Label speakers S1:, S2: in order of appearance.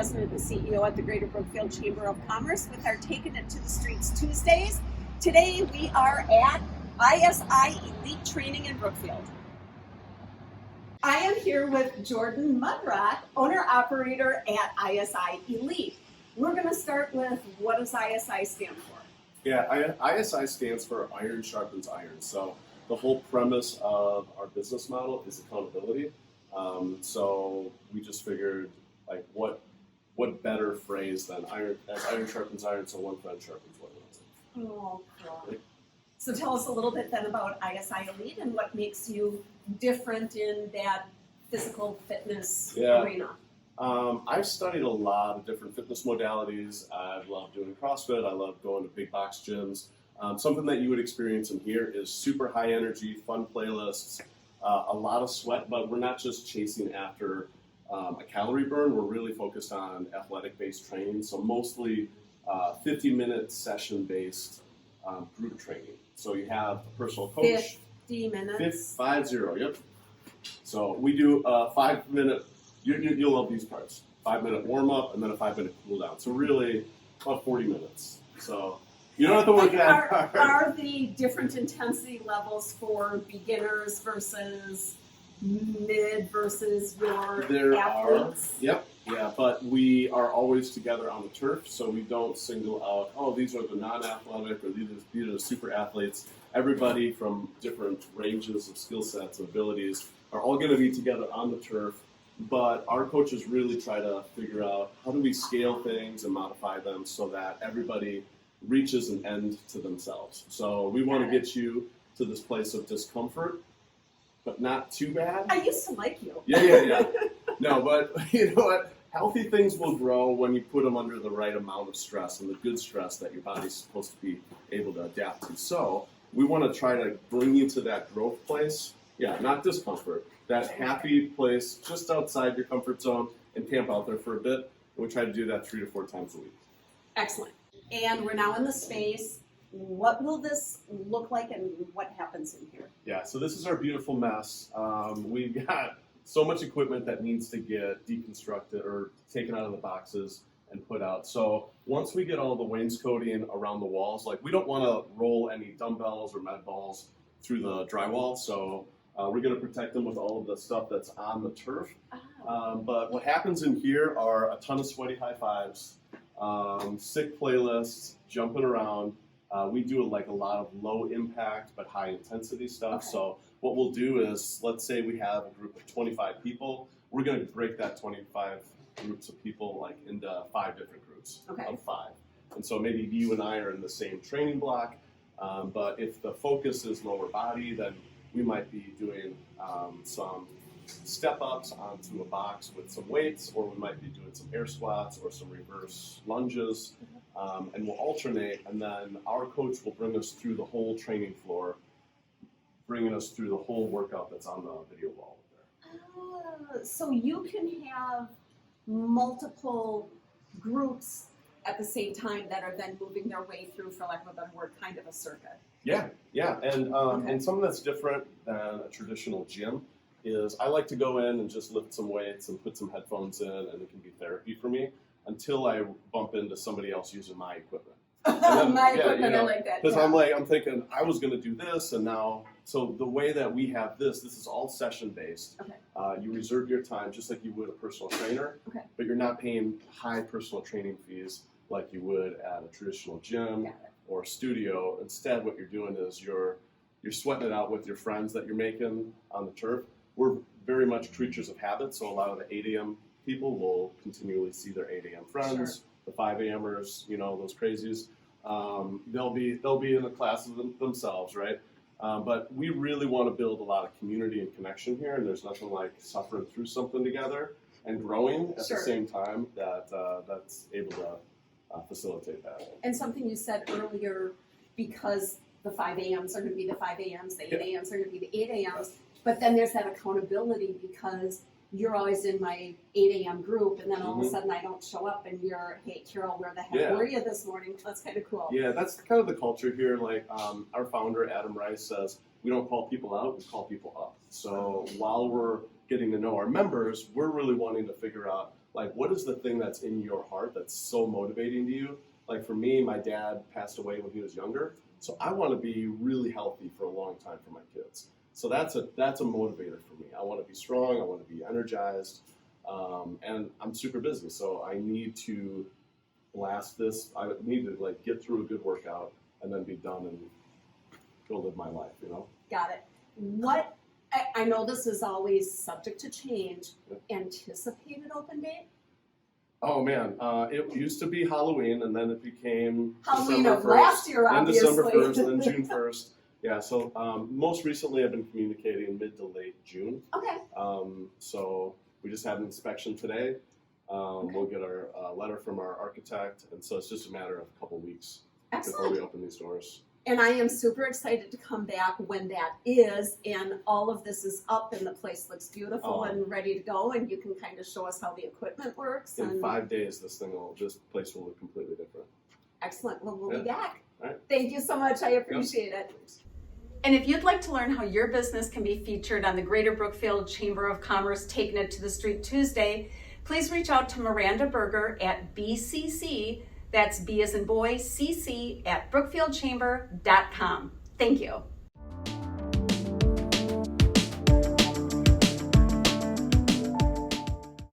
S1: President and CEO at the Greater Brookfield Chamber of Commerce with our Taking It to the Streets Tuesdays. Today we are at ISI Elite Training in Brookfield. I am here with Jordan Mudrock, owner-operator at ISI Elite. We're going to start with, what does ISI stand for?
S2: Yeah, ISI stands for Iron Sharpens Iron. So the whole premise of our business model is accountability. So we just figured, like, what better phrase than iron sharpens iron, so one friend sharpens one another.
S1: Oh, cool. So tell us a little bit then about ISI Elite and what makes you different in that physical fitness arena.
S2: I've studied a lot of different fitness modalities. I love doing CrossFit. I love going to big box gyms. Something that you would experience in here is super high energy, fun playlists, a lot of sweat, but we're not just chasing after a calorie burn. We're really focused on athletic-based training, so mostly 50-minute session-based group training. So you have a personal coach.
S1: 50 minutes?
S2: 50, yep. So we do a 5-minute, you'll love these parts, 5-minute warm-up and then a 5-minute cool down. So really about 40 minutes. So you don't have to work that hard.
S1: Are the different intensity levels for beginners versus mid versus your athletes?
S2: Yep, yeah, but we are always together on the turf, so we don't single out, oh, these are the non-athletic or these are the super athletes. Everybody from different ranges of skill sets and abilities are all going to be together on the turf, but our coaches really try to figure out how do we scale things and modify them so that everybody reaches an end to themselves. So we want to get you to this place of discomfort, but not too bad.
S1: I used to like you.
S2: Yeah. No, but you know what? Healthy things will grow when you put them under the right amount of stress and the good stress that your body's supposed to be able to adapt to. So we want to try to bring you to that growth place. Yeah, not discomfort. That happy place just outside your comfort zone and camp out there for a bit. And we try to do that 3 to 4 times a week.
S1: Excellent. And we're now in the space. What will this look like and what happens in here?
S2: Yeah, so this is our beautiful mess. We've got so much equipment that needs to get deconstructed or taken out of the boxes and put out. So once we get all the wainscoting around the walls, like we don't want to roll any dumbbells or med balls through the drywall, so we're going to protect them with all of the stuff that's on the turf. But what happens in here are a ton of sweaty high fives, sick playlists, jumping around. We do like a lot of low impact but high intensity stuff.
S1: Okay.
S2: So what we'll do is, let's say we have a group of 25 people, we're going to break that 25 groups of people like into 5 different groups of 5. And so maybe you and I are in the same training block, but if the focus is lower body, then we might be doing some step-ups onto a box with some weights, or we might be doing some air squats or some reverse lunges, and we'll alternate, and then our coach will bring us through the whole training floor, bringing us through the whole workout that's on the video wall there.
S1: So you can have multiple groups at the same time that are then moving their way through, for lack of a better word, kind of a circuit.
S2: Yeah, and something that's different than a traditional gym is I like to go in and just lift some weights and put some headphones in, and it can be therapy for me until I bump into somebody else using my equipment.
S1: Then, equipment, I like that.
S2: Because I'm thinking I was going to do this, and now, so the way that we have this is all session based.
S1: Okay.
S2: You reserve your time just like you would a personal trainer, but you're not paying high personal training fees like you would at a traditional gym or studio. Instead, what you're doing is you're sweating it out with your friends that you're making on the turf. We're very much creatures of habit, so a lot of the 8 a.m. people will continually see their 8 a.m. friends, the 5 a.m.ers, those crazies. They'll be in a class of themselves, right? But we really want to build a lot of community and connection here, and there's nothing like suffering through something together and growing at the same time that's able to facilitate that.
S1: And something you said earlier, because the 5 a.m.s are going to be the 5 a.m.s, the 8 a.m.s are going to be the 8 a.m.s, but then there's that accountability because you're always in my 8 a.m. group, and then all of a sudden I don't show up, and you're, hey, Carol, where the heck were you this morning? That's kind of cool.
S2: Yeah, that's kind of the culture here. Like our founder, Adam Rice, says, we don't call people out, we call people up. So while we're getting to know our members, we're really wanting to figure out Like, what is the thing that's in your heart that's so motivating to you? Like for me, my dad passed away when he was younger, so I want to be really healthy for a long time for my kids. So that's a motivator for me. I want to be strong. I want to be energized, and I'm super busy, so I need to blast this. I need to like get through a good workout and then be done and go live my life.
S1: Got it. What I know this is always subject to change. Anticipated open date?
S2: Oh man, it used to be Halloween, and then it became
S1: Halloween
S2: December
S1: of
S2: 1st,
S1: last year,
S2: then
S1: obviously.
S2: December 1st, then June 1st. Yeah, so most recently I've been communicating mid to late June.
S1: Okay.
S2: So we just had an inspection today. We'll get our letter from our architect, and so it's just a matter of a couple weeks before we open these doors.
S1: And I am super excited to come back when that is, and all of this is up and the place looks beautiful and ready to go, and you can kind of show us how the equipment works.
S2: In 5 days, this place will look completely different.
S1: Excellent. Well, we'll be back.
S2: All right.
S1: Thank you so much. I appreciate it.
S3: And if you'd like to learn how your business can be featured on the Greater Brookfield Chamber of Commerce Taking It to the Street Tuesday, please reach out to Miranda Berger at BCC, that's B as in boy, CC at brookfieldchamber.com. Thank you.